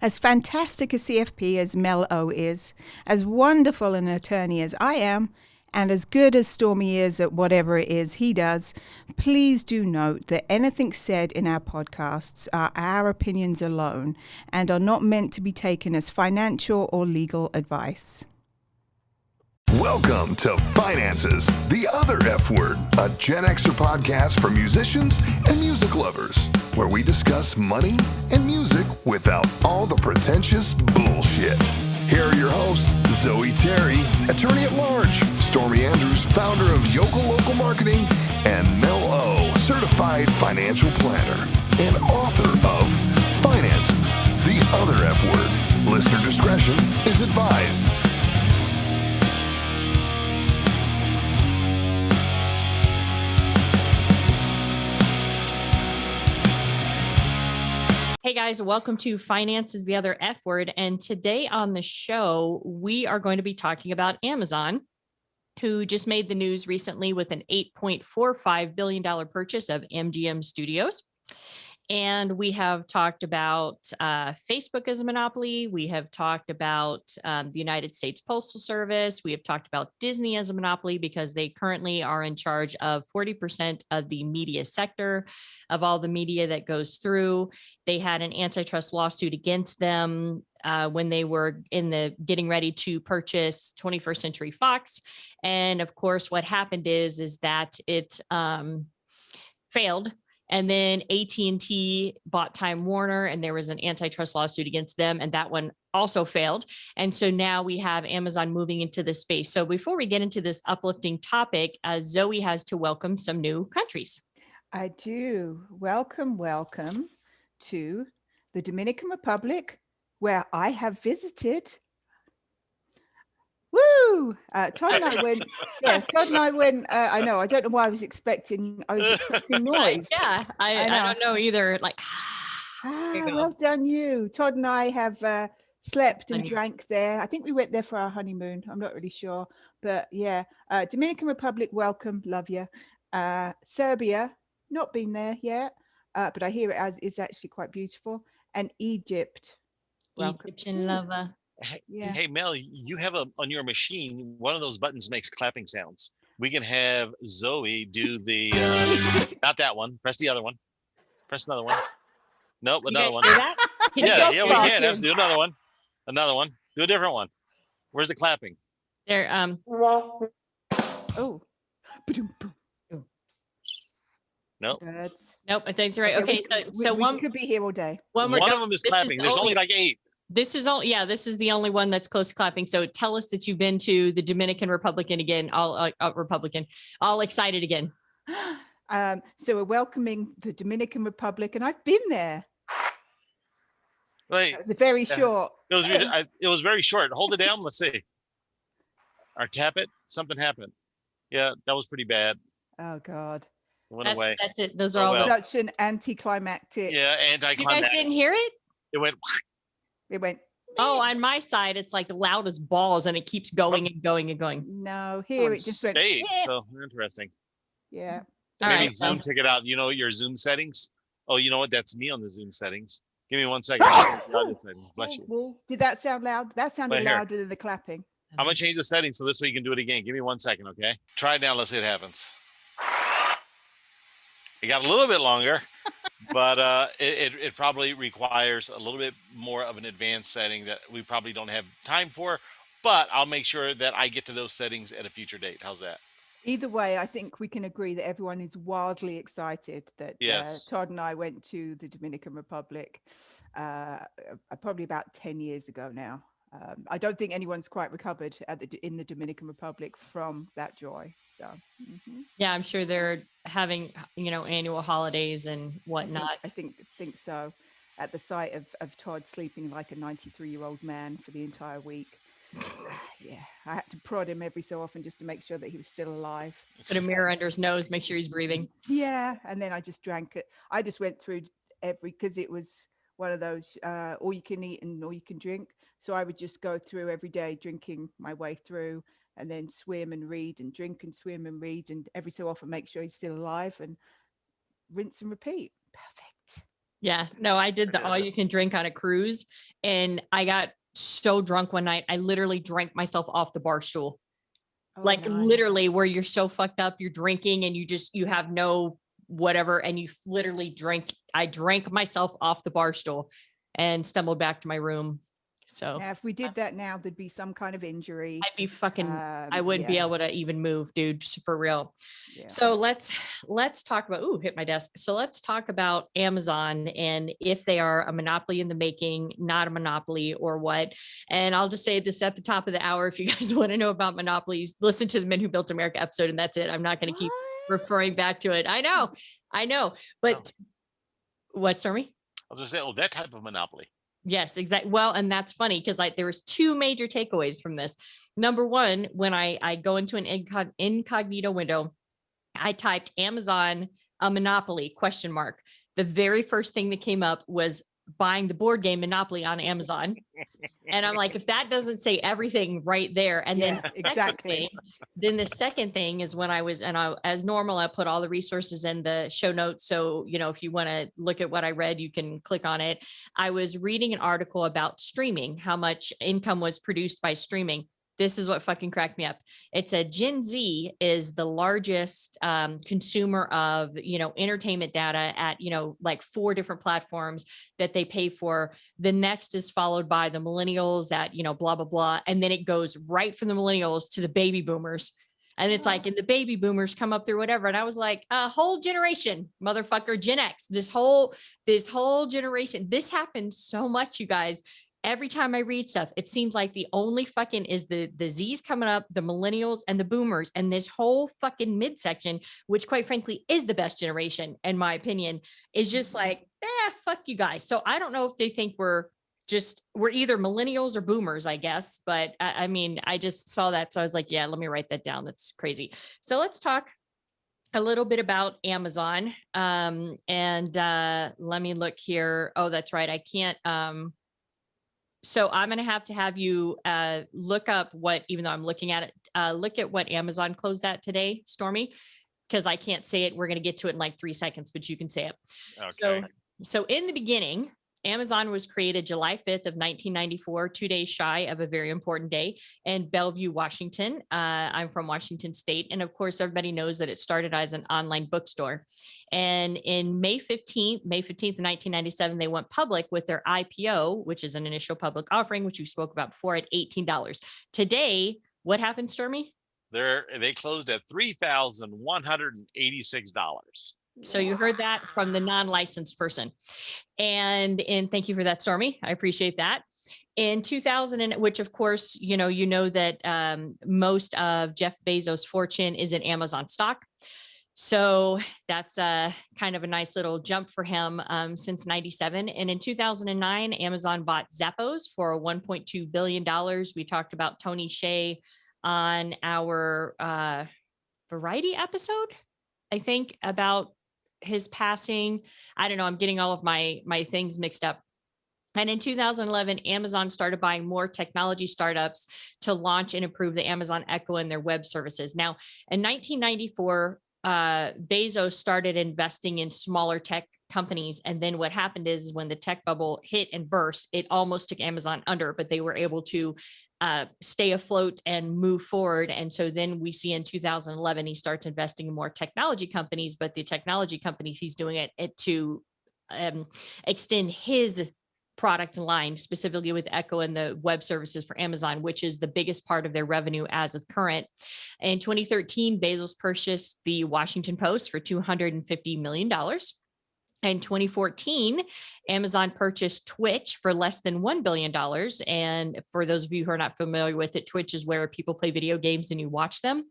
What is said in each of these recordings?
As fantastic a CFP as Mel O is, as wonderful an attorney as I am, and as good as Stormy is at whatever it is he does, please do note that anything said in our podcasts are our opinions alone and are not meant to be taken as financial or legal advice. Welcome to Finances, the Other F Word, a Gen Xer podcast for musicians and music lovers, where we discuss money and music without all the pretentious bullshit. Here are your hosts, Zoe Terry, attorney at large, Stormy Andrews, founder of Yokel Local Marketing, and Mel O, certified financial planner and author of Finances, the Other F Word. Listener discretion is advised. Hey guys, welcome to Finance is the Other F Word. And today on the show, we are going to be talking about Amazon, who just made the news recently with an $8.45 billion purchase of MGM Studios. And we have talked about Facebook as a monopoly. We have talked about the United States Postal Service. We have talked about Disney as a monopoly because they currently are in charge of 40% of the media sector, of all the media that goes through. They had an antitrust lawsuit against them when they were getting ready to purchase 21st Century Fox. And of course, what happened is that it failed. And then AT&T bought Time Warner, and there was an antitrust lawsuit against them, and that one also failed. And so now we have Amazon moving into this space. So before we get into this uplifting topic, Zoe has to welcome some new countries. I do. Welcome to the Dominican Republic, where I have visited. Woo! Todd and I went. Yeah, Todd and I went. I know. I don't know why I was expecting noise. Yeah, I don't know either. Like, well done, you. Todd and I have slept and drank there. I think we went there for our honeymoon. I'm not really sure, but yeah. Dominican Republic, welcome, love you. Serbia, not been there yet, but I hear it is actually quite beautiful. And Egypt, welcome. Egyptian lover. Hey, Mel, you have on your machine, one of those buttons makes clapping sounds. We can have Zoe do the, not that one. Press the other one. Press another one. Nope, another one. Yeah, we can. Let's do another one. Another one. Do a different one. Where's the clapping? There. Oh. Nope. Nope, I think it's right. Okay, so we one could be here all day. One of them is clapping. There's only like 8. This is the only one that's close to clapping. So tell us that you've been to the Dominican Republic again, all excited again. So we're welcoming the Dominican Republic, and I've been there. Wait, it was very short. It was very short. Hold it down. Let's see. Or tap it. Something happened. Yeah, that was pretty bad. Oh God. It went away. That's it. Those are all such an anticlimactic. Yeah, anticlimactic. You guys didn't hear it? It went. It went. Oh, on my side, it's like loud as balls, and it keeps going and going and going. No, here it just went. So interesting. Yeah. Maybe Zoom took it out. You know your Zoom settings? Oh, you know what? That's me on the Zoom settings. Give me 1 second. Bless you. Did that sound loud? That sounded louder than the clapping. I'm gonna change the settings so this way you can do it again. Give me 1 second, okay? Try it now. Let's see what happens. It got a little bit longer, but it probably requires a little bit more of an advanced setting that we probably don't have time for. But I'll make sure that I get to those settings at a future date. How's that? Either way, I think we can agree that everyone is wildly excited that Todd and I went to the Dominican Republic probably about 10 years ago now. I don't think anyone's quite recovered in the Dominican Republic from that joy. So, yeah, I'm sure they're having, annual holidays and whatnot. I think so. At the sight of Todd sleeping like a 93-year-old man for the entire week. Yeah, I had to prod him every so often just to make sure that he was still alive. Put a mirror under his nose, make sure he's breathing. Yeah, and then I just drank it. I just went through because it was one of those all you can eat and all you can drink. So I would just go through every day drinking my way through, and then swim and read and drink and swim and read, and every so often make sure he's still alive and rinse and repeat. Perfect. Yeah, no, I did the all you can drink on a cruise, and I got so drunk one night, I literally drank myself off the bar stool. Oh, Like nice. literally where you're so fucked up, you're drinking and you have no whatever, and you literally drink. I drank myself off the bar stool and stumbled back to my room. So Now, if we did that now, there'd be some kind of injury. I'd be fucking, I wouldn't be Yeah. able to even move, dude, for real. Yeah. So let's talk about, hit my desk. So let's talk about Amazon and if they are a monopoly in the making, not a monopoly or what. And I'll just say this at the top of the hour. If you guys want to know about monopolies, listen to the Men Who Built America episode, and that's it. I'm not going to keep referring back to it. I know, but what, Stormy? I'll just say, that type of monopoly. Yes, exactly. Well, and that's funny because like there was two major takeaways from this. Number one, when I go into an incognito window, I typed Amazon a monopoly ? The very first thing that came up was buying the board game Monopoly on Amazon. And I'm like, if that doesn't say everything right there. And then exactly. Then the second thing is when as normal, I put all the resources in the show notes. So, if you want to look at what I read, you can click on it. I was reading an article about streaming, how much income was produced by streaming. This is what fucking cracked me up. It said Gen Z is the largest consumer of, entertainment data at, like 4 different platforms that they pay for. The next is followed by the millennials at, blah, blah, blah. And then it goes right from the millennials to the baby boomers. And it's like, and the baby boomers come up through whatever. And I was like, a whole generation, motherfucker, Gen X, this whole generation. This happened so much, you guys. Every time I read stuff, it seems like the only fucking is the Z's coming up, the millennials and the boomers, and this whole fucking midsection, which quite frankly is the best generation, in my opinion, is just like, fuck you guys. So I don't know if they think we're either millennials or boomers, I guess. But I mean, I just saw that. So I was like, yeah, let me write that down. That's crazy. So let's talk a little bit about Amazon. And let me look here. Oh, that's right. I can't, so I'm going to have you look up even though I'm looking at it, look at what Amazon closed at today, Stormy, because I can't say it. We're going to get to it in like 3 seconds, but you can say it. Okay. So in the beginning, Amazon was created July 5th of 1994, 2 days shy of a very important day in Bellevue, Washington. I'm from Washington State. And of course, everybody knows that it started as an online bookstore. And in May 15th, 1997, they went public with their IPO, which is an initial public offering, which we spoke about before, at $18. Today, what happened, Stormy? They closed at $3,186. So you heard that from the non-licensed person. And thank you for that, Stormy. I appreciate that. In 2000, which of course, you know that most of Jeff Bezos' fortune is in Amazon stock. So that's kind of a nice little jump for him since 97. And in 2009, Amazon bought Zappos for $1.2 billion. We talked about Tony Hsieh on our Variety episode, I think, about his passing. I don't know. I'm getting all of my things mixed up. And in 2011, Amazon started buying more technology startups to launch and improve the Amazon Echo and their web services. Now, in 1994, Bezos started investing in smaller tech companies. And then what happened is when the tech bubble hit and burst, it almost took Amazon under, but they were able to stay afloat and move forward. And so then we see in 2011, he starts investing in more technology companies, but the technology companies, he's doing it to extend his product line, specifically with Echo and the web services for Amazon, which is the biggest part of their revenue as of current. In 2013, Bezos purchased the Washington Post for $250 million. In 2014, Amazon purchased Twitch for less than $1 billion. And for those of you who are not familiar with it, Twitch is where people play video games and you watch them,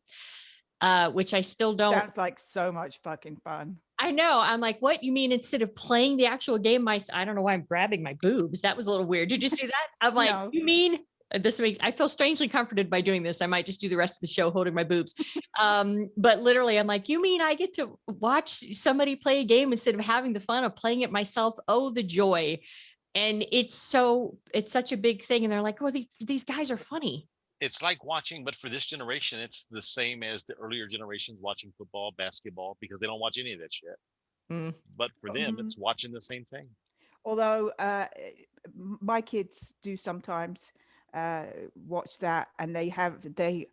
which I still don't. Sounds like so much fucking fun. I know. I'm like, what? You mean instead of playing the actual game, I don't know why I'm grabbing my boobs. That was a little weird. Did you see that? I'm like, no. You mean I feel strangely comforted by doing this. I might just do the rest of the show holding my boobs. But literally I'm like, you mean I get to watch somebody play a game instead of having the fun of playing it myself? Oh, the joy. And it's such a big thing. And they're like, oh, these guys are funny. It's like watching, but for this generation, it's the same as the earlier generations watching football, basketball, because they don't watch any of that shit. But for them, it's watching the same thing. Although my kids do sometimes watch that, and they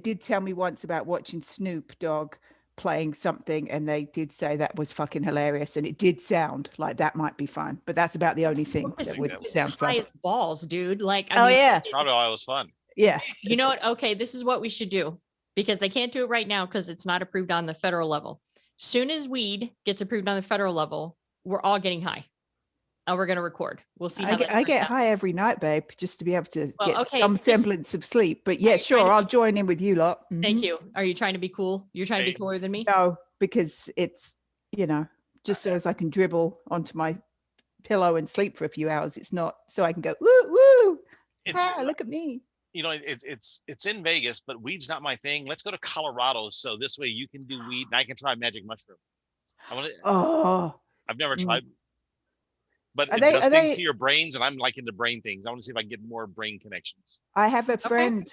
did tell me once about watching Snoop Dogg playing something, and they did say that was fucking hilarious, and it did sound like that might be fun, but that's about the only thing that would sound fun. High as balls, dude. Like, I mean, yeah, Probably all was fun. Yeah. You know what? Okay, this is what we should do, because they can't do it right now because it's not approved on the federal level. Soon as weed gets approved on the federal level, we're all getting high. And we're going to record. We'll see how I get high every night, babe, just to be able to get some semblance of sleep. But yeah, sure, I'll join in with you lot. Thank you. Are you trying to be cool? You're trying to be cooler than me? No, because it's, just so as I can dribble onto my pillow and sleep for a few hours. It's not so I can go, woo, woo. Look at me. It's in Vegas, but weed's not my thing. Let's go to Colorado, so this way you can do weed and I can try magic mushroom. I've never tried, but it does things to your brains, and I'm like into brain things. I want to see if I can get more brain connections. I have a friend. Okay.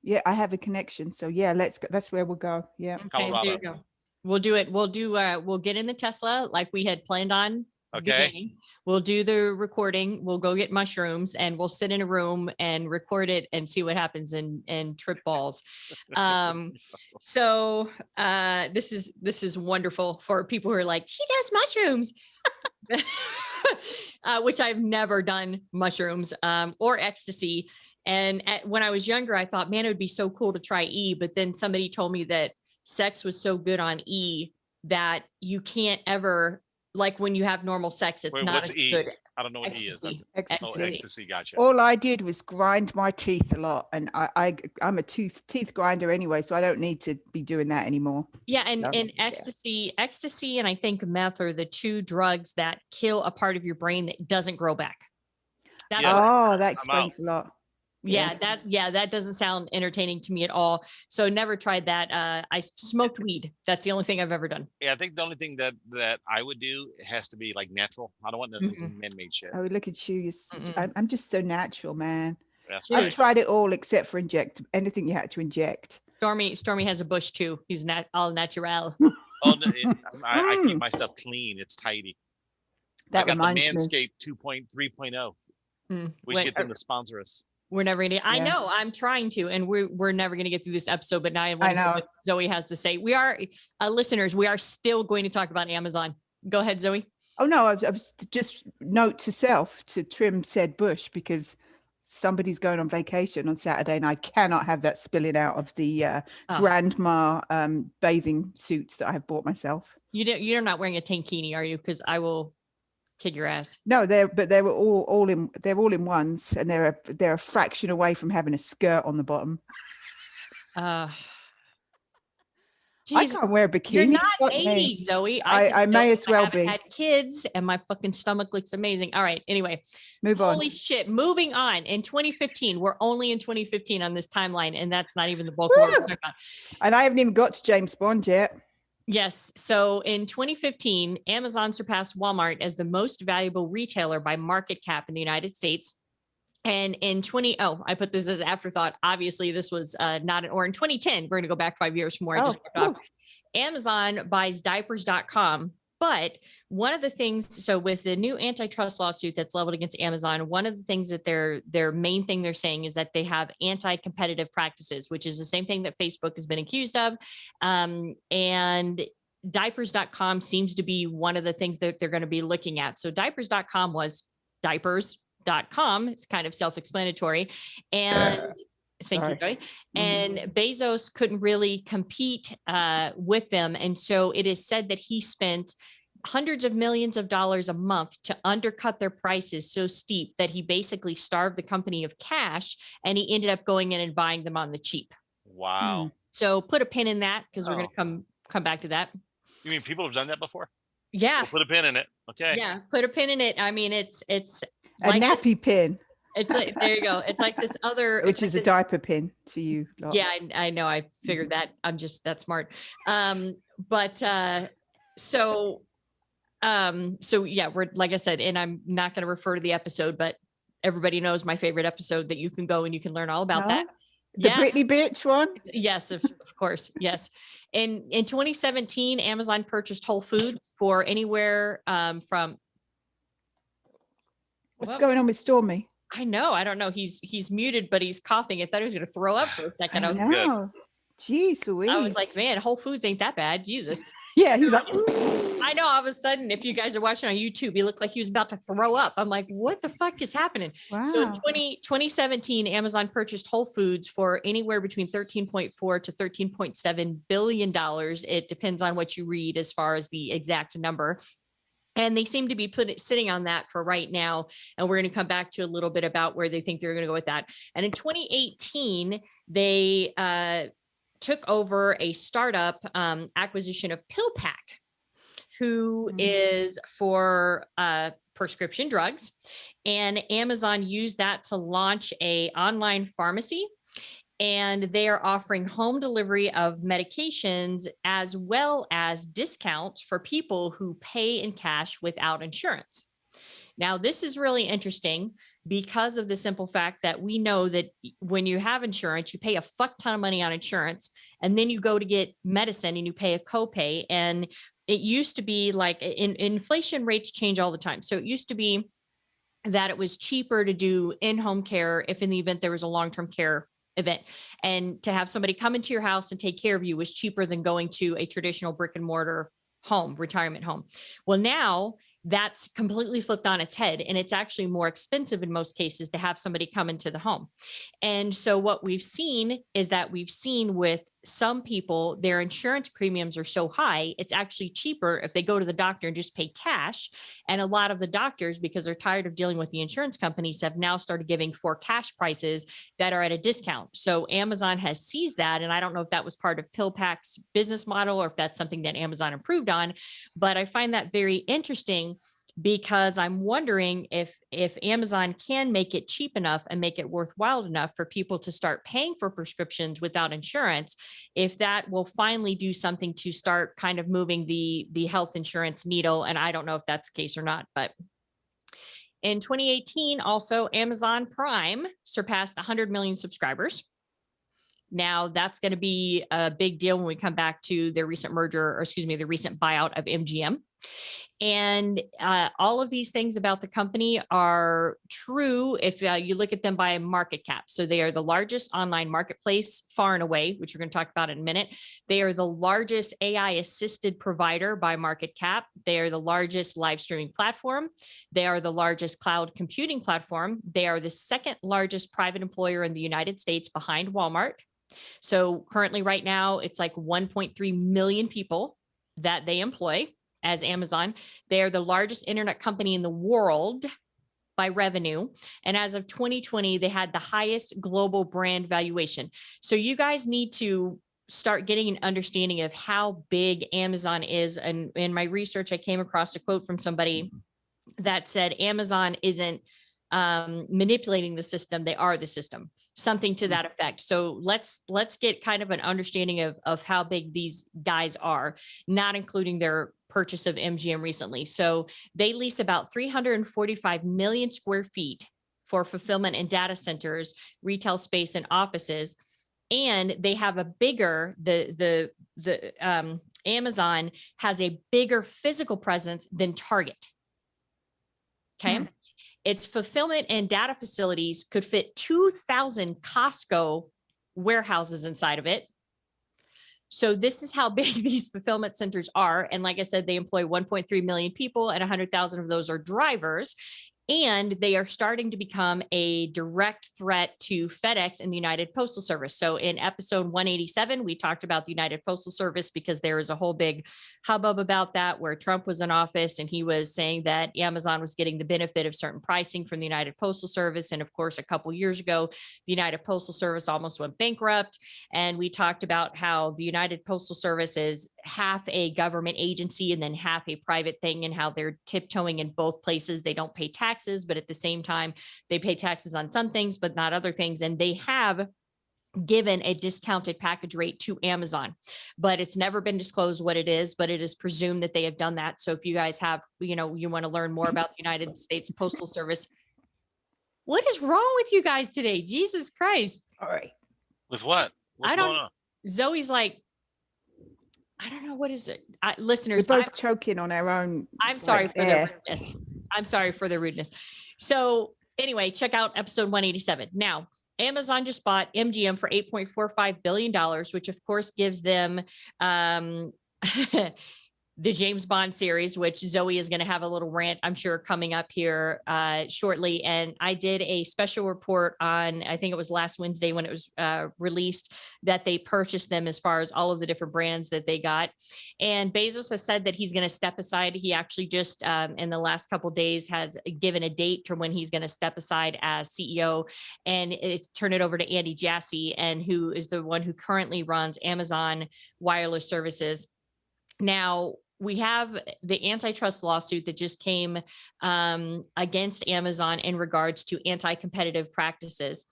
Yeah, I have a connection. So yeah, let's go. That's where we'll go. Yeah, okay, Colorado. There you go. We'll do it. We'll get in the Tesla like we had planned on. Okay. We'll do the recording. We'll go get mushrooms and we'll sit in a room and record it and see what happens and trip balls. So this is wonderful for people who are like, she does mushrooms, which I've never done mushrooms or ecstasy. And when I was younger, I thought, man, it would be so cool to try E. But then somebody told me that sex was so good on E that you can't ever, like when you have normal sex, it's not as E? good. I don't know what ecstasy. E is. Ecstasy. Oh, ecstasy. Gotcha. All I did was grind my teeth a lot, and I'm a teeth grinder anyway, so I don't need to be doing that anymore. Yeah, and ecstasy, and I think meth are the two drugs that kill a part of your brain that doesn't grow back. That explains a lot. That doesn't sound entertaining to me at all. So never tried that. I smoked weed. That's the only thing I've ever done. Yeah, I think the only thing that I would do has to be like natural. I don't want no man-made shit. Oh, look at you. I'm just so natural, man. That's I've tried it all except for anything you had to inject. Stormy has a bush too. He's not all natural. Oh, no, I keep my stuff clean. It's tidy. I got the Manscaped 2.3.0. We should get them to sponsor us. We're never gonna. I know. I'm trying to, and we're never gonna get through this episode. But now I want to hear what Zoe has to say. We are listeners. We are still going to talk about Amazon. Go ahead, Zoe. Oh no, I was just note to self to trim said bush because somebody's going on vacation on Saturday, and I cannot have that spilling out of the grandma bathing suits that I have bought myself. You're not wearing a tankini, are you? Because I will kick your ass. No, they were all in ones, and they're a fraction away from having a skirt on the bottom. I can't wear a bikini. You're not 80, Zoe. I may as well be. I had kids, and my fucking stomach looks amazing. All right. Anyway, move on. Holy shit. Moving on. In 2015, we're only in 2015 on this timeline, and that's not even the bulk of what we're talking about. And I haven't even got to James Bond yet. Yes. So in 2015, Amazon surpassed Walmart as the most valuable retailer by market cap in the United States. And in I put this as an afterthought. Obviously, this was not or in 2010, we're going to go back 5 years from where I just left off. Amazon buys diapers.com. But one of the things, so with the new antitrust lawsuit that's leveled against Amazon, one of the things that their main thing they're saying is that they have anti-competitive practices, which is the same thing that Facebook has been accused of. And diapers.com seems to be one of the things that they're going to be looking at. So diapers.com was diapers.com. It's kind of self-explanatory. And thank you, Joy. And Bezos couldn't really compete with them. And so it is said that he spent hundreds of millions of dollars a month to undercut their prices so steep that he basically starved the company of cash, and he ended up going in and buying them on the cheap. Wow. So put a pin in that, because we're going to come back to that. You mean people have done that before? Yeah. We'll put a pin in it. Okay. Yeah. Put a pin in it. I mean, it's a like nappy pin. It's like, there you go. It's like this other, which is a diaper pin to you. Lot. Yeah, I know. I figured that. I'm just that smart. So yeah, we're, like I said, and I'm not going to refer to the episode, but everybody knows my favorite episode that you can go and you can learn all about that. The Britney bitch one? Yes, of course. Yes. In 2017, Amazon purchased Whole Foods for anywhere from. What's going on with Stormy? I know. I don't know. He's muted, but he's coughing. I thought he was going to throw up for a second. I know. Jeez Louise. I was like, man, Whole Foods ain't that bad. Jesus. Yeah, he was like, I know. All of a sudden, if you guys are watching on YouTube, he looked like he was about to throw up. I'm like, what the fuck is happening? wow. So in 2017, Amazon purchased Whole Foods for anywhere between $13.4 to $13.7 billion. It depends on what you read as far as the exact number. And they seem to be sitting on that for right now. And we're going to come back to a little bit about where they think they're going to go with that. And in 2018, they took over a startup acquisition of PillPack, who is for prescription drugs. And Amazon used that to launch an online pharmacy. And they are offering home delivery of medications as well as discounts for people who pay in cash without insurance. Now, this is really interesting because of the simple fact that we know that when you have insurance, you pay a fuck ton of money on insurance, and then you go to get medicine and you pay a copay. And it used to be like inflation rates change all the time. So it used to be that it was cheaper to do in-home care if in the event there was a long-term care event, and to have somebody come into your house and take care of you was cheaper than going to a traditional brick and mortar home, retirement home. Well, now that's completely flipped on its head, and it's actually more expensive in most cases to have somebody come into the home. And so what we've seen is that we've seen with some people, their insurance premiums are so high, it's actually cheaper if they go to the doctor and just pay cash. And a lot of the doctors, because they're tired of dealing with the insurance companies, have now started giving for cash prices that are at a discount. So Amazon has seized that. And I don't know if that was part of PillPack's business model or if that's something that Amazon improved on, but I find that very interesting, because I'm wondering if Amazon can make it cheap enough and make it worthwhile enough for people to start paying for prescriptions without insurance, if that will finally do something to start kind of moving the health insurance needle. And I don't know if that's the case or not, but in 2018, also Amazon Prime surpassed 100 million subscribers. Now that's going to be a big deal when we come back to their recent merger, or excuse me, the recent buyout of MGM. And all of these things about the company are true if you look at them by market cap. So they are the largest online marketplace far and away, which we're going to talk about in a minute. They are the largest AI assisted provider by market cap. They are the largest live streaming platform. They are the largest cloud computing platform. They are the second largest private employer in the United States behind Walmart. So currently right now, it's like 1.3 million people that they employ as Amazon. They are the largest internet company in the world by revenue. And as of 2020, they had the highest global brand valuation. So you guys need to start getting an understanding of how big Amazon is. And in my research, I came across a quote from somebody that said Amazon isn't manipulating the system, they are the system, something to that effect. So let's get kind of an understanding of how big these guys are, not including their purchase of MGM recently. So they lease about 345 million square feet for fulfillment and data centers, retail space, and offices. And they have a bigger, Amazon has a bigger physical presence than Target. Okay. Its fulfillment and data facilities could fit 2,000 Costco warehouses inside of it. So this is how big these fulfillment centers are. And like I said, they employ 1.3 million people, and 100,000 of those are drivers. And they are starting to become a direct threat to FedEx and the United Postal Service. So in episode 187, we talked about the United Postal Service because there was a whole big hubbub about that, where Trump was in office and he was saying that Amazon was getting the benefit of certain pricing from the United Postal Service. And of course, a couple of years ago, the United Postal Service almost went bankrupt. And we talked about how the United Postal Service is half a government agency and then half a private thing, and how they're tiptoeing in both places. They don't pay taxes, but at the same time, they pay taxes on some things, but not other things. And they have given a discounted package rate to Amazon, but it's never been disclosed what it is, but it is presumed that they have done that. So if you guys have, you want to learn more about the United States Postal Service, what is wrong with you guys today? Jesus Christ. All right. With what? What's going on? Zoe's like, I don't know, what is it? We're Listeners, both choking on our own. I'm sorry like, for the rudeness. I'm sorry for the rudeness. So anyway, check out episode 187. Now, Amazon just bought MGM for $8.45 billion, which of course gives them the James Bond series, which Zoe is going to have a little rant, I'm sure, coming up here shortly. And I did a special report on, I think it was last Wednesday when it was released, that they purchased them as far as all of the different brands that they got. And Bezos has said that he's going to step aside. He actually just in the last couple of days has given a date to when he's going to step aside as CEO, and it's turn it over to Andy Jassy, and who is the one who currently runs Amazon Wireless Services. Now, we have the antitrust lawsuit that just came against Amazon in regards to anti-competitive practices.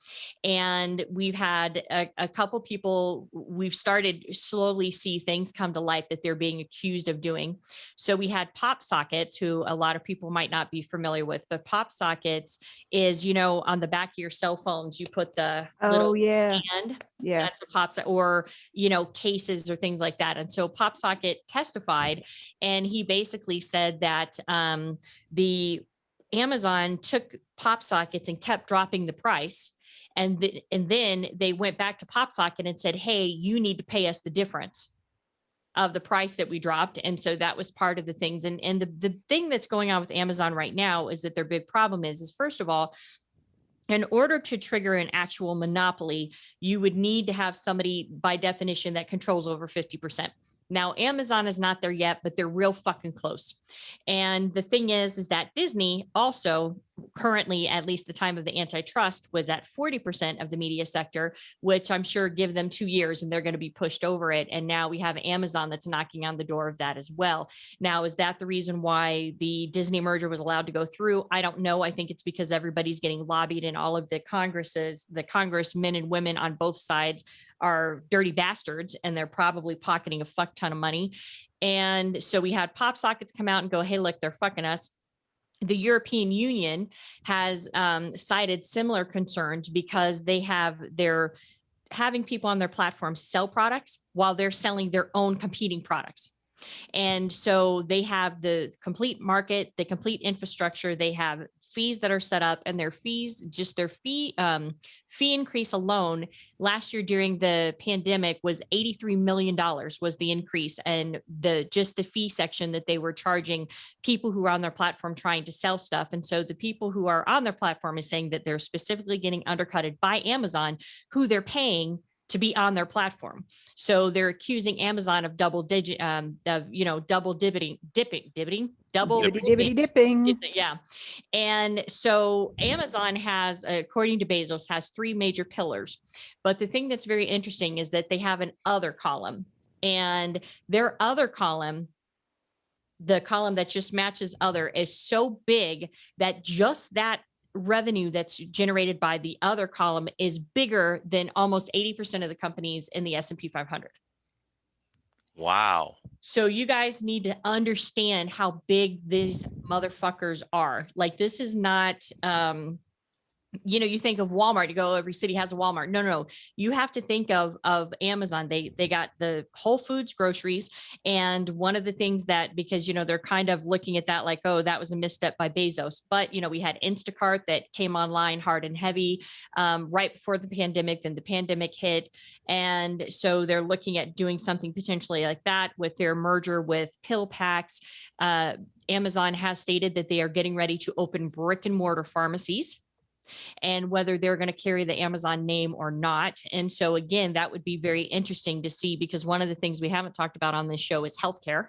And we've had a couple people, we've started slowly see things come to light that they're being accused of doing. So we had Pop Sockets, who a lot of people might not be familiar with, but Pop Sockets is, you know, on the back of your cell phones, you put the little stand. Yeah. That's a Pop Socket, or, you know, cases or things like that. And so Pop Socket testified, and he basically said that the Amazon took Pop Sockets and kept dropping the price. And then they went back to Pop Socket and said, hey, you need to pay us the difference of the price that we dropped. And so that was part of the things. And the thing that's going on with Amazon right now is that their big problem is first of all, in order to trigger an actual monopoly, you would need to have somebody by definition that controls over 50%. Now, Amazon is not there yet, but they're real fucking close. And the thing is that Disney also currently, at least the time of the antitrust, was at 40% of the media sector, which I'm sure give them 2 years and they're going to be pushed over it. And now we have Amazon that's knocking on the door of that as well. Now, is that the reason why the Disney merger was allowed to go through? I don't know. I think it's because everybody's getting lobbied, and all of the congressmen and women on both sides are dirty bastards, and they're probably pocketing a fuck ton of money. And so we had Pop Sockets come out and go, hey, look, they're fucking us. The European Union has cited similar concerns because they're having people on their platform sell products while they're selling their own competing products. And so they have the complete market, the complete infrastructure. They have fees that are set up, and their fees, just their fee increase alone last year during the pandemic was $83 million was the increase. And just the fee section that they were charging people who are on their platform trying to sell stuff. And so the people who are on their platform is saying that they're specifically getting undercutted by Amazon, who they're paying to be on their platform. So they're accusing Amazon of double dipping. Yeah. And so Amazon has, according to Bezos, has 3 major pillars. But the thing that's very interesting is that they have an other column, and their other column, the column that just matches other, is so big that just that revenue that's generated by the other column is bigger than almost 80% of the companies in the S&P 500. Wow. So you guys need to understand how big these motherfuckers are. Like, this is not, you think of Walmart, you go, every city has a Walmart. No. You have to think of Amazon. They got the Whole Foods groceries. And one of the things that, because, they're kind of looking at that like, oh, that was a misstep by Bezos. But, we had Instacart that came online hard and heavy right before the pandemic. Then the pandemic hit. And so they're looking at doing something potentially like that with their merger with PillPacks. Amazon has stated that they are getting ready to open brick and mortar pharmacies, and whether they're going to carry the Amazon name or not. And so again, that would be very interesting to see, because one of the things we haven't talked about on this show is healthcare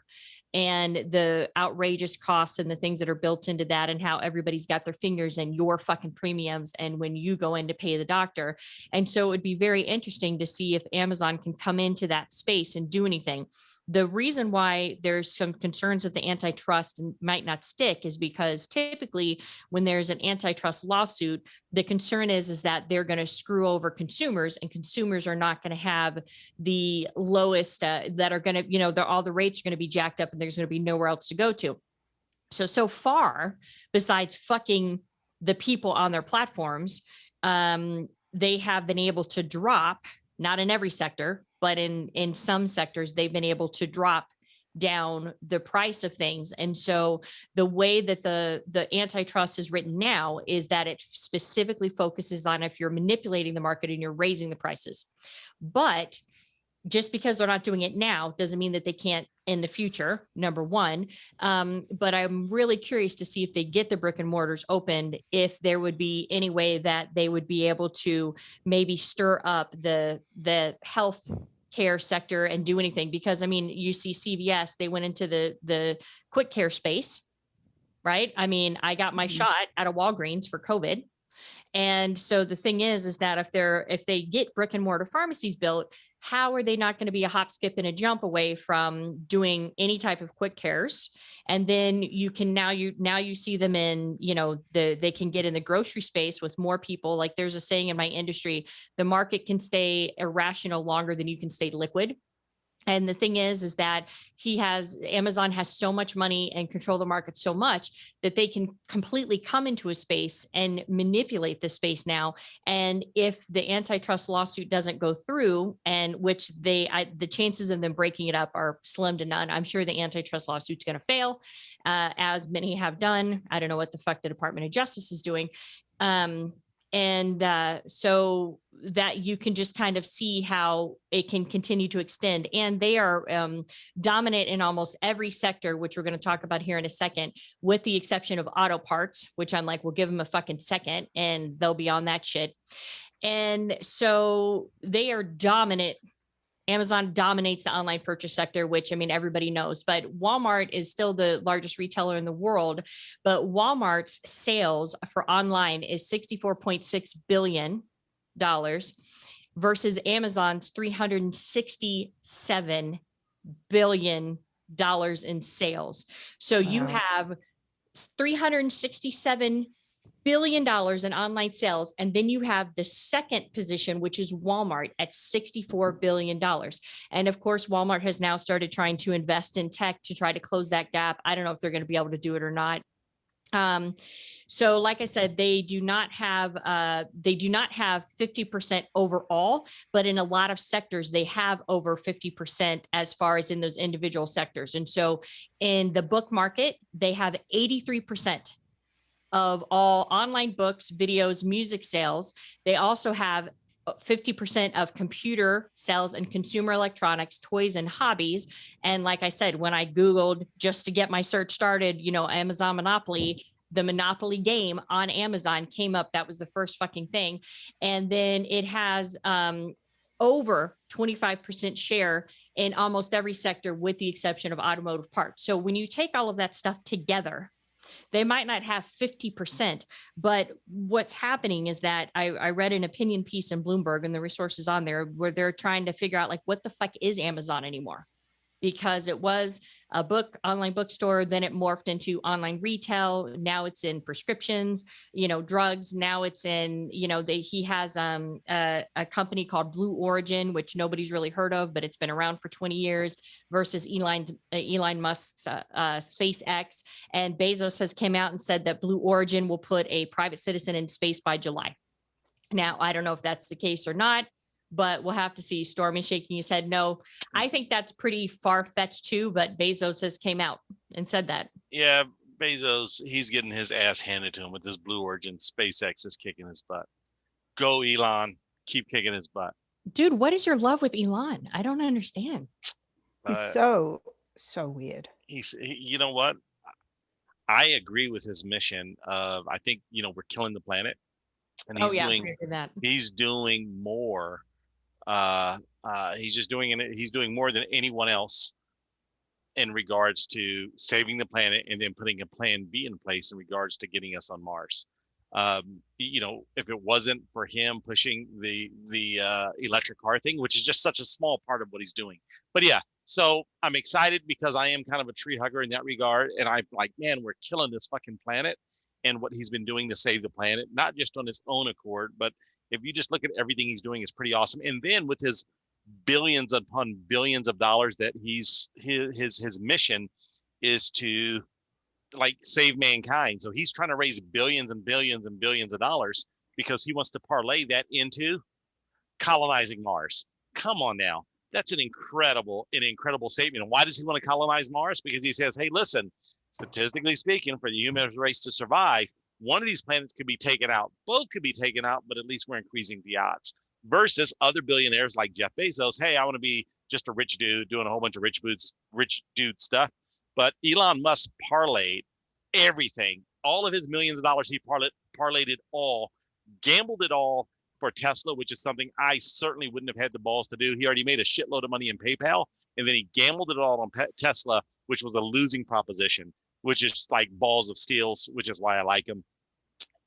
and the outrageous costs and the things that are built into that, and how everybody's got their fingers in your fucking premiums and when you go in to pay the doctor. And so it would be very interesting to see if Amazon can come into that space and do anything. The reason why there's some concerns that the antitrust might not stick is because typically when there's an antitrust lawsuit, the concern is that they're going to screw over consumers, and consumers are not going to have the lowest that are going to, all the rates are going to be jacked up and there's going to be nowhere else to go to. So far, besides fucking the people on their platforms, they have been able to drop not in every sector, but in some sectors, they've been able to drop down the price of things. And so the way that the antitrust is written now is that it specifically focuses on if you're manipulating the market and you're raising the prices. But just because they're not doing it now doesn't mean that they can't in the future, number one. But I'm really curious to see if they get the brick and mortars opened, if there would be any way that they would be able to maybe stir up the health care sector and do anything. Because I mean, you see CVS, they went into the quick care space, right? I mean, I got my shot at a Walgreens for COVID. And so the thing is that if they get brick and mortar pharmacies built, how are they not going to be a hop, skip, and a jump away from doing any type of quick cares? And then you can now you see them in, they can get in the grocery space with more people. Like there's a saying in my industry, the market can stay irrational longer than you can stay liquid. And the thing is that Amazon has so much money and control the market so much that they can completely come into a space and manipulate the space now. And if the antitrust lawsuit doesn't go through, and which the chances of them breaking it up are slim to none, I'm sure the antitrust lawsuit's going to fail, as many have done. I don't know what the fuck the Department of Justice is doing. So that you can just kind of see how it can continue to extend. And they are dominant in almost every sector, which we're going to talk about here in a second, with the exception of auto parts, which I'm like, we'll give them a fucking second and they'll be on that shit. And so they are dominant. Amazon dominates the online purchase sector, which I mean, everybody knows, but Walmart is still the largest retailer in the world. But Walmart's sales for online is $64.6 billion versus Amazon's $367 billion in sales. So you have $367 billion in online sales. And then you have the second position, which is Walmart at $64 billion. And of course, Walmart has now started trying to invest in tech to try to close that gap. I don't know if they're going to be able to do it or not. So like I said, they do not have 50% overall, but in a lot of sectors, they have over 50% as far as in those individual sectors. And so in the book market, they have 83% of all online books, videos, music sales. They also have 50% of computer sales and consumer electronics, toys, and hobbies. And like I said, when I Googled just to get my search started, Amazon Monopoly, the Monopoly game on Amazon came up. That was the first fucking thing. And then it has over 25% share in almost every sector, with the exception of automotive parts. So when you take all of that stuff together, they might not have 50%, but what's happening is that I read an opinion piece in Bloomberg, and the resources on there where they're trying to figure out like, what the fuck is Amazon anymore? Because it was a online bookstore, then it morphed into online retail. Now it's in prescriptions, drugs. Now it's in, he has a company called Blue Origin, which nobody's really heard of, but it's been around for 20 years, versus Elon Musk's SpaceX. And Bezos has came out and said that Blue Origin will put a private citizen in space by July. Now, I don't know if that's the case or not, but we'll have to see. Stormy shaking his head no. I think that's pretty far-fetched too, but Bezos has came out and said that. Yeah, Bezos, he's getting his ass handed to him with this Blue Origin. SpaceX is kicking his butt. Go Elon, keep kicking his butt. Dude, what is your love with Elon? I don't understand. He's so weird. You know what? I agree with his mission of, I think, we're killing the planet. And he's doing more. He's doing more than anyone else in regards to saving the planet, and then putting a plan B in place in regards to getting us on Mars. If it wasn't for him pushing the electric car thing, which is just such a small part of what he's doing. But yeah, so I'm excited because I am kind of a tree hugger in that regard. And I'm like, man, we're killing this fucking planet, and what he's been doing to save the planet, not just on his own accord, but if you just look at everything he's doing, is pretty awesome. And then with his billions upon billions of dollars, that his mission is to like save mankind. So he's trying to raise billions and billions and billions of dollars, because he wants to parlay that into colonizing Mars. Come on now. That's an incredible statement. And why does he want to colonize Mars? Because he says, hey, listen, statistically speaking, for the human race to survive, one of these planets could be taken out. Both could be taken out, but at least we're increasing the odds. Versus other billionaires like Jeff Bezos. Hey, I want to be just a rich dude doing a whole bunch of rich dude stuff. But Elon Musk parlayed everything. All of his millions of dollars, he parlayed it all, gambled it all for Tesla, which is something I certainly wouldn't have had the balls to do. He already made a shitload of money in PayPal, and then he gambled it all on Tesla, which was a losing proposition, which is like balls of steel, which is why I like him.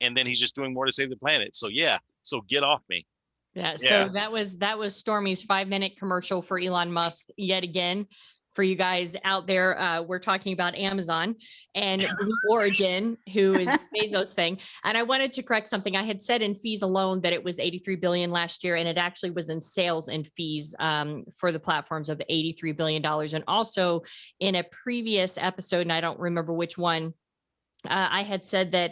And then he's just doing more to save the planet. So yeah, so get off me. Yeah. So that was Stormy's 5-minute commercial for Elon Musk yet again. For you guys out there, we're talking about Amazon and Blue Origin, who is Bezos' thing. And I wanted to correct something. I had said in fees alone that it was 83 billion last year, and it actually was in sales and fees for the platforms of $83 billion. And also in a previous episode, and I don't remember which one, I had said that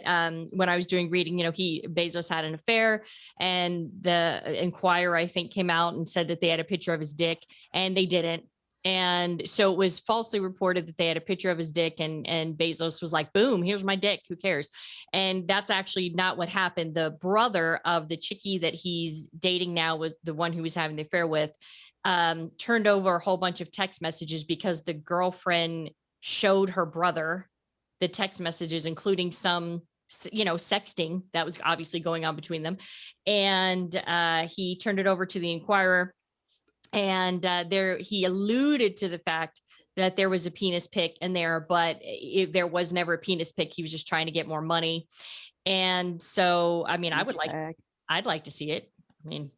when I was doing reading, Bezos had an affair, and the Inquirer, I think, came out and said that they had a picture of his dick, and they didn't. And so it was falsely reported that they had a picture of his dick, and Bezos was like, boom, here's my dick. Who cares? And that's actually not what happened. The brother of the chickie that he's dating now was the one who was having the affair with, turned over a whole bunch of text messages because the girlfriend showed her brother the text messages, including some sexting that was obviously going on between them. And he turned it over to the Inquirer. And he alluded to the fact that there was a penis pic in there, but there was never a penis pic. He was just trying to get more money. And so, I mean, I'd like to see it. I mean,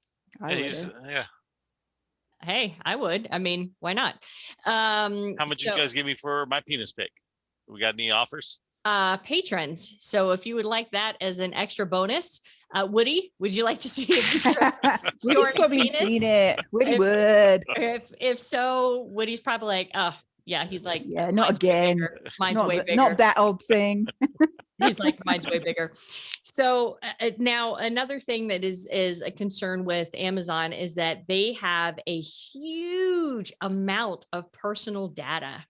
yeah. Hey, I would. I mean, why not? How much you guys give me for my penis pic? We got any offers? Patrons. So if you would like that as an extra bonus, Woody, would you like to see it? Woody's probably seen it. Woody would. If so, Woody's probably like, oh yeah, he's like, yeah, not again. Mine's not, way bigger. Not that old thing. He's like, mine's way bigger. So now another thing that is a concern with Amazon is that they have a huge amount of personal data.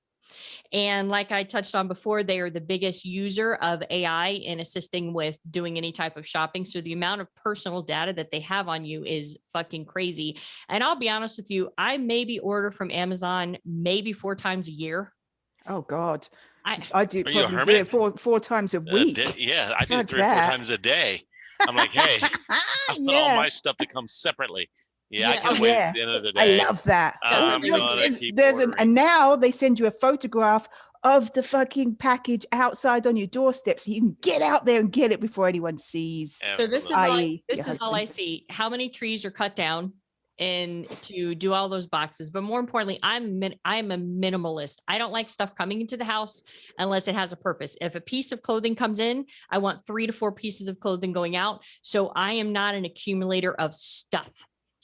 And like I touched on before, they are the biggest user of AI in assisting with doing any type of shopping. So the amount of personal data that they have on you is fucking crazy. And I'll be honest with you, I maybe order from Amazon maybe 4 times a year. Oh God. I do probably do it four times a week. Yeah, I do it 3 or 4 times a day. I'm like, hey, I want all my stuff to come separately. Yeah, I can't wait at the end of the day. I love that. And now they send you a photograph of the fucking package outside on your doorstep, so you can get out there and get it before anyone sees. Absolutely. So this is all I see. How many trees are cut down and to do all those boxes? But more importantly, I'm a minimalist. I don't like stuff coming into the house unless it has a purpose. If a piece of clothing comes in, I want 3 to 4 pieces of clothing going out. So I am not an accumulator of stuff.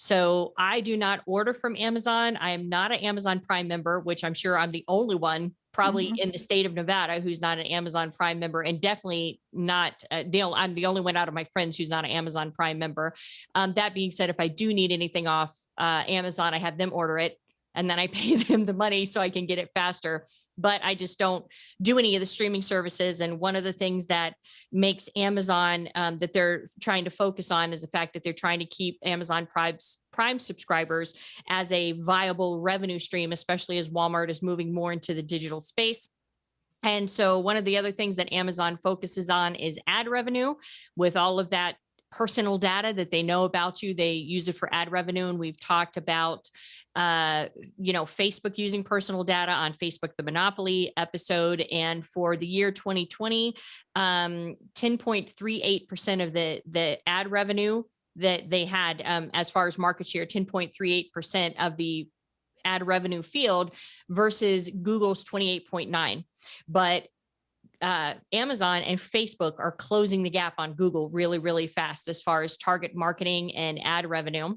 So I do not order from Amazon. I am not an Amazon Prime member, which I'm sure I'm the only one probably in the state of Nevada who's not an Amazon Prime member, and definitely not I'm the only one out of my friends who's not an Amazon Prime member. That being said, if I do need anything off Amazon, I have them order it, and then I pay them the money so I can get it faster. But I just don't do any of the streaming services. And one of the things that makes Amazon that they're trying to focus on is the fact that they're trying to keep Amazon Prime subscribers as a viable revenue stream, especially as Walmart is moving more into the digital space. And so one of the other things that Amazon focuses on is ad revenue. With all of that personal data that they know about you, they use it for ad revenue. And we've talked about Facebook using personal data on Facebook the Monopoly episode. And for the year 2020, 10.38% of the ad revenue that they had as far as market share, 10.38% of the ad revenue field versus Google's 28.9. But Amazon and Facebook are closing the gap on Google really, really fast as far as target marketing and ad revenue.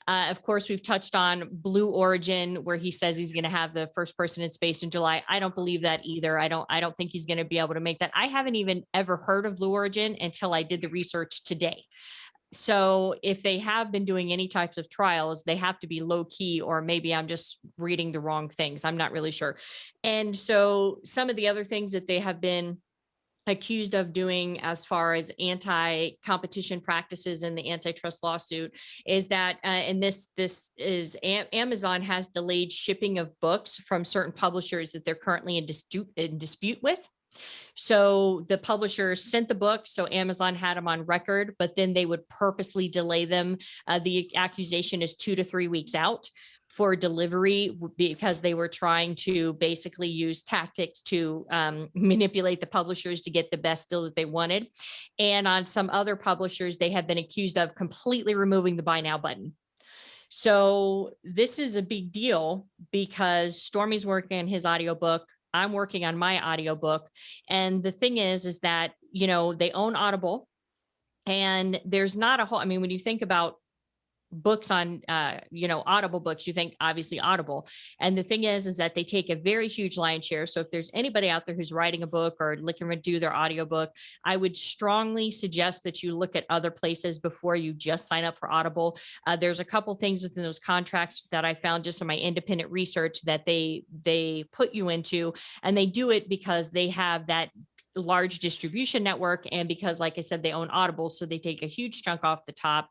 Of course, we've touched on Blue Origin, where he says he's going to have the first person in space in July. I don't believe that either. I don't think he's going to be able to make that. I haven't even ever heard of Blue Origin until I did the research today. So if they have been doing any types of trials, they have to be low key, or maybe I'm just reading the wrong things. I'm not really sure. And so some of the other things that they have been accused of doing as far as anti-competition practices in the antitrust lawsuit is that, and this is Amazon has delayed shipping of books from certain publishers that they're currently in dispute with. So the publishers sent the book, so Amazon had them on record, but then they would purposely delay them. The accusation is 2 to 3 weeks out for delivery because they were trying to basically use tactics to manipulate the publishers to get the best deal that they wanted. And on some other publishers, they have been accused of completely removing the buy now button. So this is a big deal because Stormy's working on his audiobook. I'm working on my audiobook. And the thing is that, you know, they own Audible, and there's not a whole, I mean, when you think about books on you know, Audible books, you think obviously Audible. And the thing is that they take a very huge lion's share. So if there's anybody out there who's writing a book or looking to do their audiobook, I would strongly suggest that you look at other places before you just sign up for Audible. There's a couple things within those contracts that I found just in my independent research that they put you into, and they do it because they have that large distribution network, and because, like I said, they own Audible, so they take a huge chunk off the top.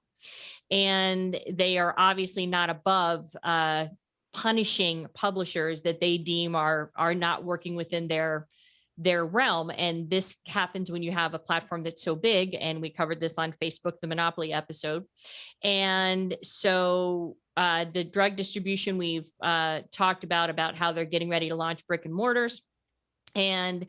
And they are obviously not above punishing publishers that they deem are not working within their realm. And this happens when you have a platform that's so big. And we covered this on Facebook, the Monopoly episode. And so the drug distribution, we've talked about how they're getting ready to launch brick and mortars. And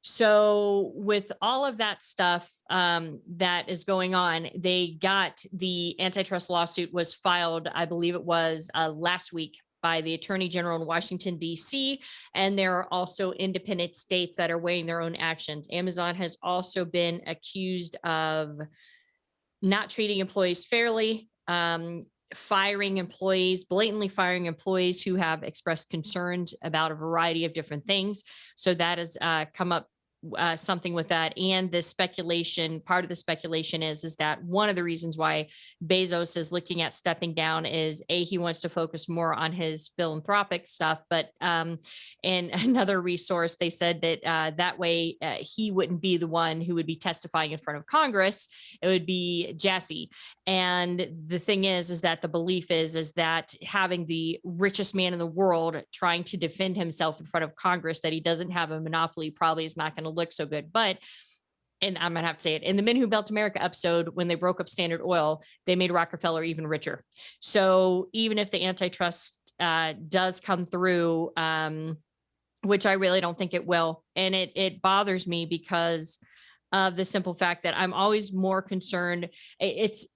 so with all of that stuff that is going on, they got the antitrust lawsuit was filed, I believe it was last week, by the Attorney General in Washington, D.C. And there are also independent states that are weighing their own actions. Amazon has also been accused of not treating employees fairly, firing employees, blatantly firing employees who have expressed concerns about a variety of different things. So that has come up something with that. And the speculation, part of the speculation is that one of the reasons why Bezos is looking at stepping down is he wants to focus more on his philanthropic stuff. But in another resource, they said that that way he wouldn't be the one who would be testifying in front of Congress. It would be Jassy. And the thing is that the belief is that having the richest man in the world trying to defend himself in front of Congress, that he doesn't have a monopoly, probably is not going to look so good. But, and I'm going to have to say it, in the Men Who Built America episode, when they broke up Standard Oil, they made Rockefeller even richer. So even if the antitrust does come through, which I really don't think it will, and it bothers me because of the simple fact that I'm always more concerned. It's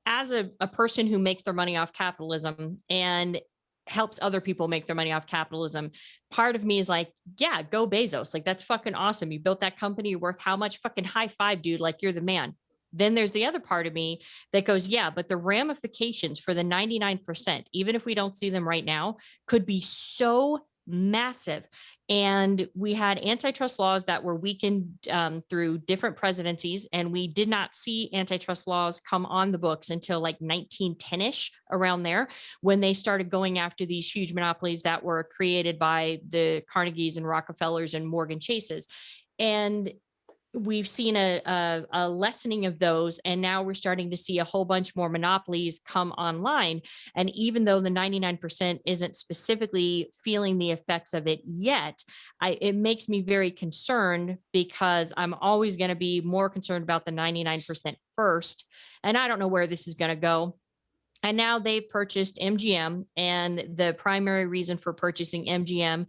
as a person who makes their money off capitalism and helps other people make their money off capitalism, part of me is like, yeah, go Bezos. Like, that's fucking awesome. You built that company, you're worth how much? Fucking high five, dude. Like, you're the man. Then there's the other part of me that goes, yeah, but the ramifications for the 99%, even if we don't see them right now, could be so massive. And we had antitrust laws that were weakened through different presidencies, and we did not see antitrust laws come on the books until like 1910-ish, around there, when they started going after these huge monopolies that were created by the Carnegies and Rockefellers and Morgan Chases. And we've seen a lessening of those, and now we're starting to see a whole bunch more monopolies come online. And even though the 99% isn't specifically feeling the effects of it yet, it makes me very concerned, because I'm always going to be more concerned about the 99% first. And I don't know where this is going to go. And now they've purchased MGM, and the primary reason for purchasing MGM,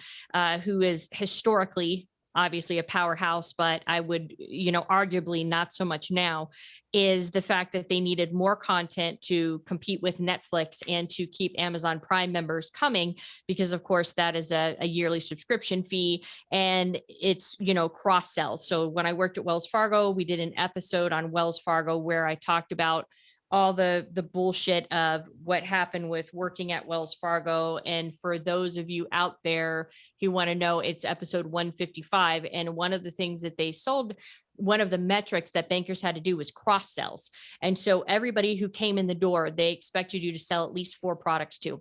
who is historically obviously a powerhouse, but I would, arguably not so much now, is the fact that they needed more content to compete with Netflix and to keep Amazon Prime members coming, because of course that is a yearly subscription fee, and it's, cross sell. So when I worked at Wells Fargo, we did an episode on Wells Fargo where I talked about all the bullshit of what happened with working at Wells Fargo. And for those of you out there who want to know, it's episode 155. And one of the things that they sold, one of the metrics that bankers had to do was cross sells. And so everybody who came in the door, they expected you to sell at least 4 products to.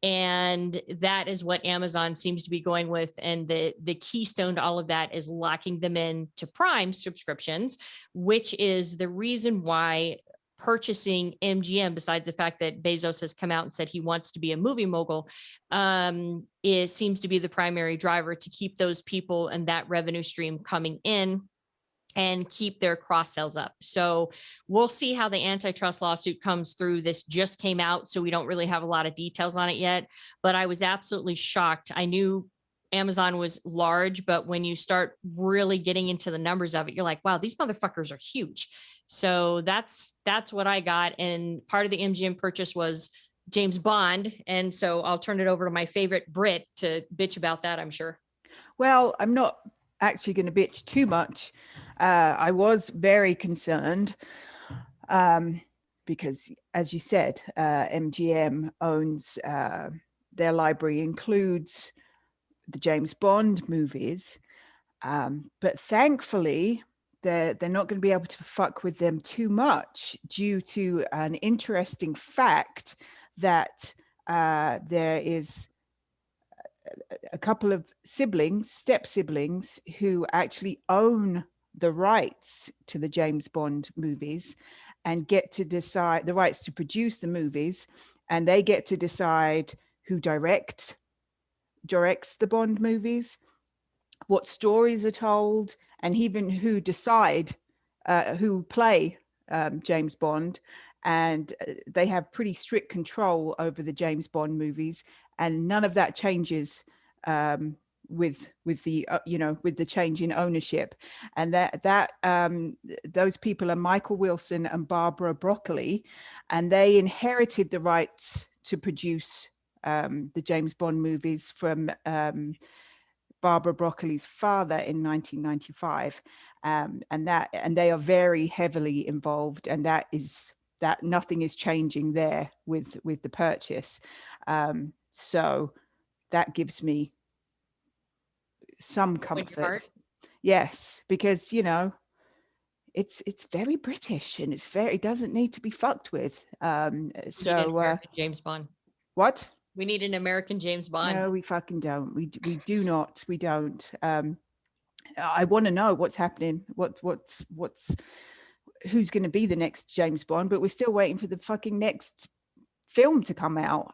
And that is what Amazon seems to be going with. And the keystone to all of that is locking them in to Prime subscriptions, which is the reason why purchasing MGM, besides the fact that Bezos has come out and said he wants to be a movie mogul, seems to be the primary driver to keep those people and that revenue stream coming in and keep their cross sales up. So we'll see how the antitrust lawsuit comes through. This just came out, so we don't really have a lot of details on it yet, but I was absolutely shocked. I knew Amazon was large, but when you start really getting into the numbers of it, you're like, wow, these motherfuckers are huge. So that's what I got. And part of the MGM purchase was James Bond. And so I'll turn it over to my favorite Brit to bitch about that, I'm sure. Well, I'm not actually going to bitch too much. I was very concerned because, as you said, MGM owns their library includes the James Bond movies, but thankfully they're not going to be able to fuck with them too much due to an interesting fact that there is a couple of step siblings who actually own the rights to the James Bond movies and get to decide the rights to produce the movies, and they get to decide who directs the Bond movies, what stories are told, and even who play James Bond. And they have pretty strict control over the James Bond movies, and none of that changes with the change in ownership. And those people are Michael Wilson and Barbara Broccoli, and they inherited the rights to produce the James Bond movies from Barbara Broccoli's father in 1995, and they are very heavily involved, and that nothing is changing there with the purchase. So that gives me some comfort. Yes, because it's very British, and it doesn't need to be fucked with. James Bond. What? We need an American James Bond. No, we fucking don't. We do not. We don't. I want to know what's happening. Who's going to be the next James Bond? But we're still waiting for the fucking next film to come out.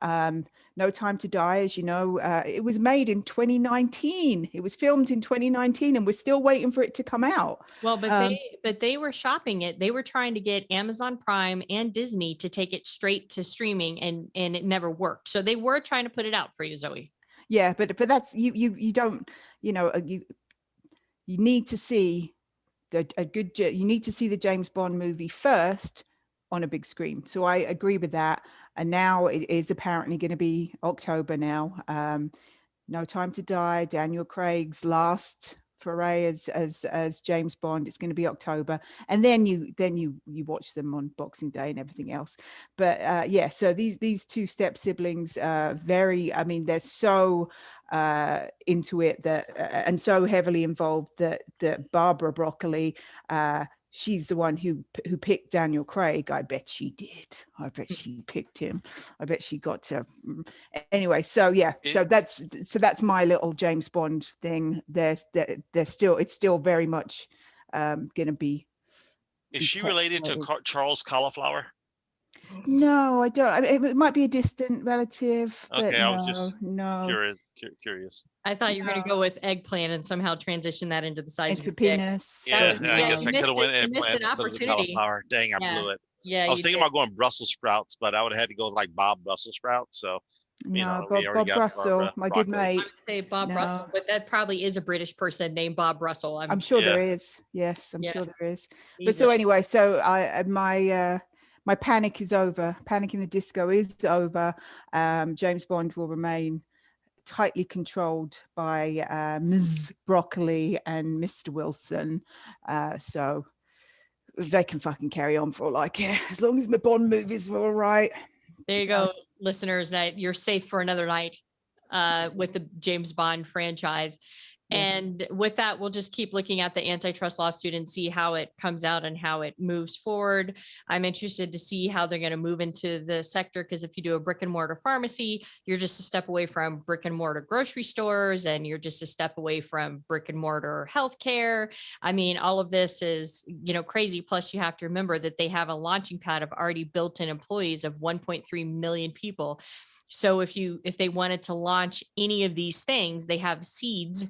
No Time to Die, as you know, it was made in 2019. It was filmed in 2019, and we're still waiting for it to come out. Well, but they were shopping it. They were trying to get Amazon Prime and Disney to take it straight to streaming, and it never worked. So they were trying to put it out for you, Zoe. Yeah, but that's you don't, you need to see you need to see the James Bond movie first on a big screen. So I agree with that. And now it is apparently going to be October now. No Time to Die, Daniel Craig's last foray as James Bond. It's going to be October, and then you watch them on Boxing Day and everything else. But yeah, so these two step siblings, they're so into it and so heavily involved that Barbara Broccoli, she's the one who picked Daniel Craig. I bet she did. I bet she picked him. I bet she got to. Anyway, so yeah, so that's my little James Bond thing. They're still, it's still very much going to be. Is she related to Charles Cauliflower? No, I don't. I mean, it might be a distant relative. Okay, I was just curious. I thought you were going to go with eggplant and somehow transition that into the size of your penis. Yeah, I guess I could have went eggplant instead of the cauliflower. Dang, I blew it. Yeah, I was thinking about going Brussels sprouts, but I would have had to go like Bob Brussels sprouts. So Bob Russell, my good mate. I would say Bob Russell, but that probably is a British person named Bob Russell. I'm sure there is. Yes, I'm sure there is. But so anyway, so my panic is over. Panic in the Disco is over. James Bond will remain tightly controlled by Ms. Broccoli and Mr. Wilson. So they can fucking carry on for all I care, as long as my Bond movies were all right. There you go, listeners, that you're safe for another night with the James Bond franchise. Yeah. And with that, we'll just keep looking at the antitrust lawsuit and see how it comes out and how it moves forward. I'm interested to see how they're going to move into the sector, because if you do a brick and mortar pharmacy, you're just a step away from brick and mortar grocery stores, and you're just a step away from brick and mortar healthcare. I mean, all of this is, crazy. Plus, you have to remember that they have a launching pad of already built-in employees of 1.3 million people. So if they wanted to launch any of these things, they have seeds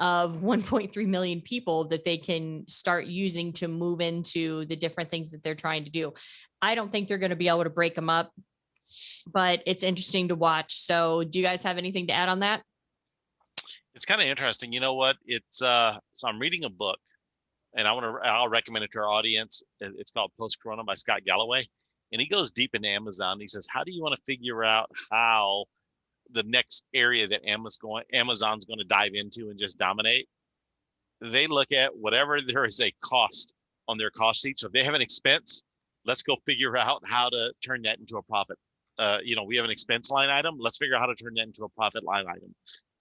of 1.3 million people that they can start using to move into the different things that they're trying to do. I don't think they're going to be able to break them up, but it's interesting to watch. So do you guys have anything to add on that? It's kind of interesting. You know what? It's so I'm reading a book, and I'll recommend it to our audience. It's called Post Corona by Scott Galloway. And he goes deep into Amazon. He says, how do you want to figure out how the next area that Amazon's going to dive into and just dominate? They look at whatever there is a cost on their cost sheet. So if they have an expense, let's go figure out how to turn that into a profit. We have an expense line item. Let's figure out how to turn that into a profit line item.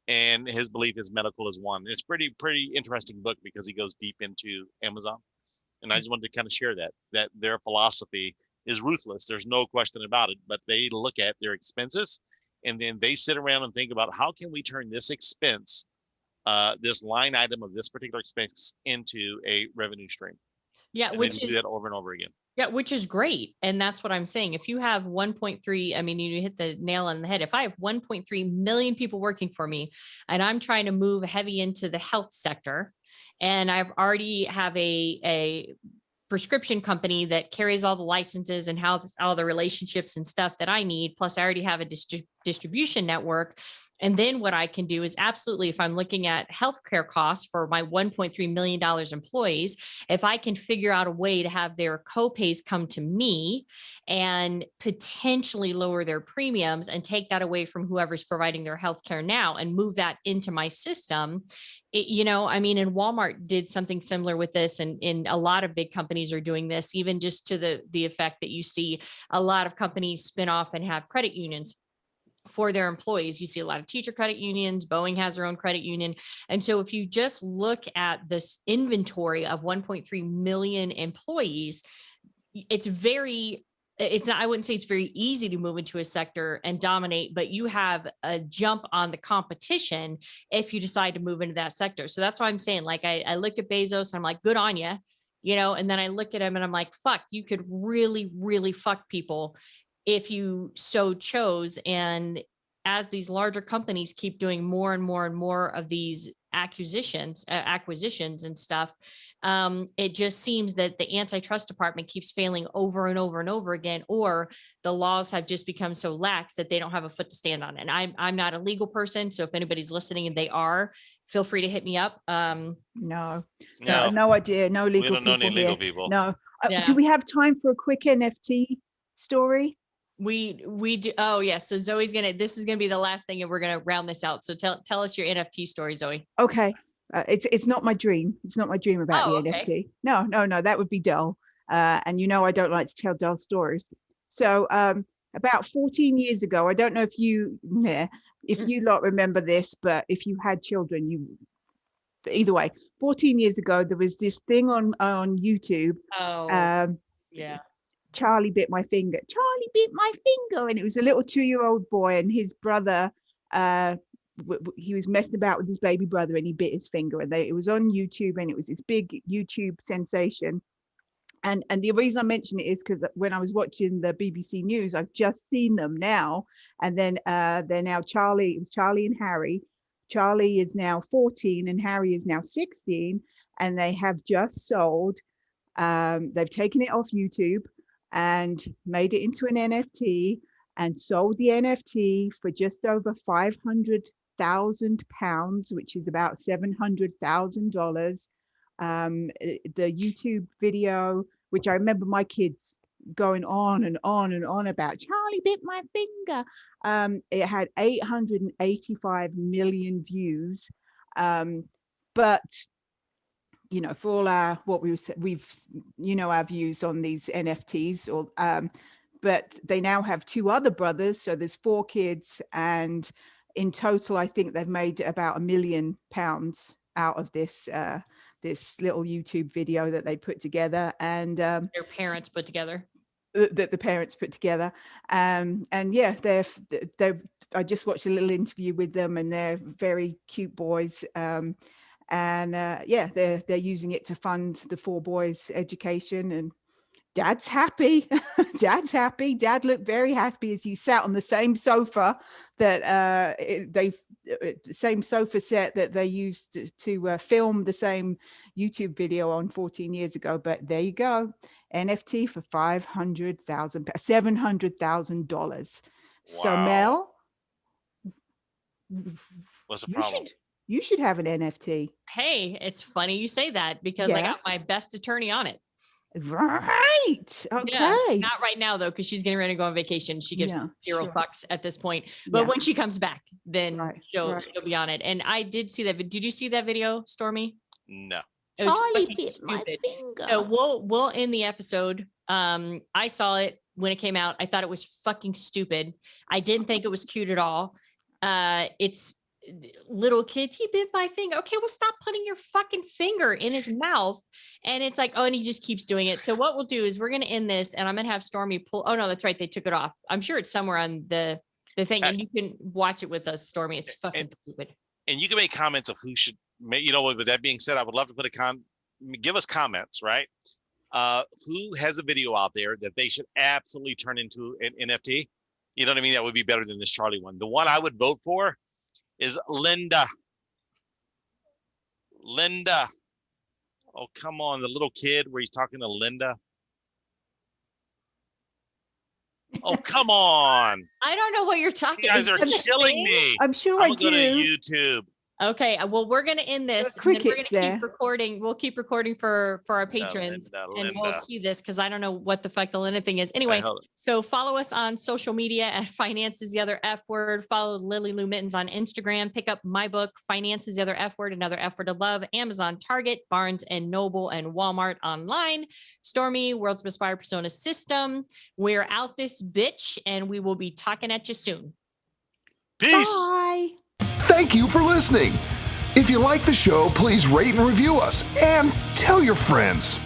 And his belief is medical is one. It's pretty interesting book because he goes deep into Amazon. And I just wanted to kind of share that their philosophy is ruthless. There's no question about it, but they look at their expenses and then they sit around and think about how can we turn this expense, this line item of this particular expense into a revenue stream. Yeah, and which do that over and over again. Yeah, which is great. And that's what I'm saying. If you have 1.3, I mean, you hit the nail on the head. If I have 1.3 million people working for me and I'm trying to move heavy into the health sector, and I've already have a prescription company that carries all the licenses and all the relationships and stuff that I need. Plus I already have a distribution network. And then what I can do is absolutely, if I'm looking at healthcare costs for my $1.3 million employees, if I can figure out a way to have their copays come to me and potentially lower their premiums and take that away from whoever's providing their healthcare now and move that into my system. And Walmart did something similar with this, and a lot of big companies are doing this, even just to the effect that you see a lot of companies spin off and have credit unions for their employees. You see a lot of teacher credit unions. Boeing has their own credit union. And so if you just look at this inventory of 1.3 million employees, I wouldn't say it's very easy to move into a sector and dominate, but you have a jump on the competition if you decide to move into that sector. So that's why I'm saying, like, I look at Bezos and I'm like, good on you, and then I look at him and I'm like, fuck, you could really, really fuck people if you so chose. And as these larger companies keep doing more and more and more of these acquisitions and stuff, it just seems that the antitrust department keeps failing over and over and over again, or the laws have just become so lax that they don't have a foot to stand on. And I'm not a legal person, so if anybody's listening and they are, feel free to hit me up. No idea. No legal. We don't know any legal people. No. Do we have time for a quick NFT story? We do. Oh yeah. So this is gonna be the last thing, and we're gonna round this out. So tell us your NFT story, Zoe. Okay. It's not my dream. It's not my dream about the NFT. No, that would be dull. And I don't like to tell dull stories. So about 14 years ago, I don't know if you lot remember this, but if you had children, either way, 14 years ago, there was this thing on YouTube. Yeah. Charlie bit my finger. And it was a little 2-year-old boy and his brother. He was messing about with his baby brother and he bit his finger. And it was on YouTube, and it was this big YouTube sensation. And the reason I mention it is because when I was watching the BBC News, I've just seen them now. And then they're now Charlie and Harry. Charlie is now 14 and Harry is now 16. And they have just sold. They've taken it off YouTube and made it into an NFT and sold the NFT for just over £500,000, which is about $700,000. The YouTube video, which I remember my kids going on and on and on about, Charlie bit my finger. It had 885 million views. But for all our our views on these NFTs, or but they now have 2 other brothers, so there's 4 kids, and in total I think they've made about £1 million out of this this little YouTube video that they put together, and Their parents put together. that the parents put together. And yeah, they're I just watched a little interview with them, and they're very cute boys. And yeah, they're using it to fund the 4 boys' education, and Dad's happy. Dad's happy. Dad looked very happy as he sat on the same sofa that same sofa set that they used to film the same YouTube video on 14 years ago. But there you go, NFT for $700,000. So Mel, what's the problem? You should have an NFT. Hey, it's funny you say that, because I got my best attorney on it. Right. Okay. Yeah, not right now though, because she's getting ready to go on vacation. She gives zero fucks at this point. But when she comes back, then she'll be on it. And I did see that. Did you see that video, Stormy? No. It was fucking stupid. So we'll end the episode. I saw it when it came out. I thought it was fucking stupid. I didn't think it was cute at all. It's little kid, he bit my finger. Okay, well, stop putting your fucking finger in his mouth. And it's like, oh, and he just keeps doing it. So what we'll do is we're going to end this, and I'm going to have Stormy pull. Oh no, that's right, they took it off. I'm sure it's somewhere on the thing, and you can watch it with us, Stormy. It's fucking stupid. And you can make comments of who should, with that being said, I would love to put give us comments, right? Who has a video out there that they should absolutely turn into an NFT? You know what I mean? That would be better than this Charlie one. The one I would vote for is Linda. Oh, come on. The little kid where he's talking to Linda. Oh, come on. I don't know what you're talking about. You guys are killing me. I'm sure I do. Go to YouTube. Okay, well, we're going to end this, and then we're going to keep recording. We'll keep recording for our patrons, and we'll see this, because I don't know what the fuck the Linda thing is. Anyway, so follow us on social media at Finance is the Other F Word. Follow Lily Lou Mittens on Instagram. Pick up my book, Finance is the Other F Word, Another F Word to Love. Amazon, Target, Barnes and Noble, and Walmart online. Stormy, World's Best Buyer Persona System. We're out this bitch, and we will be talking at you soon. Peace. Bye. Thank you for listening. If you like the show, please rate and review us and tell your friends.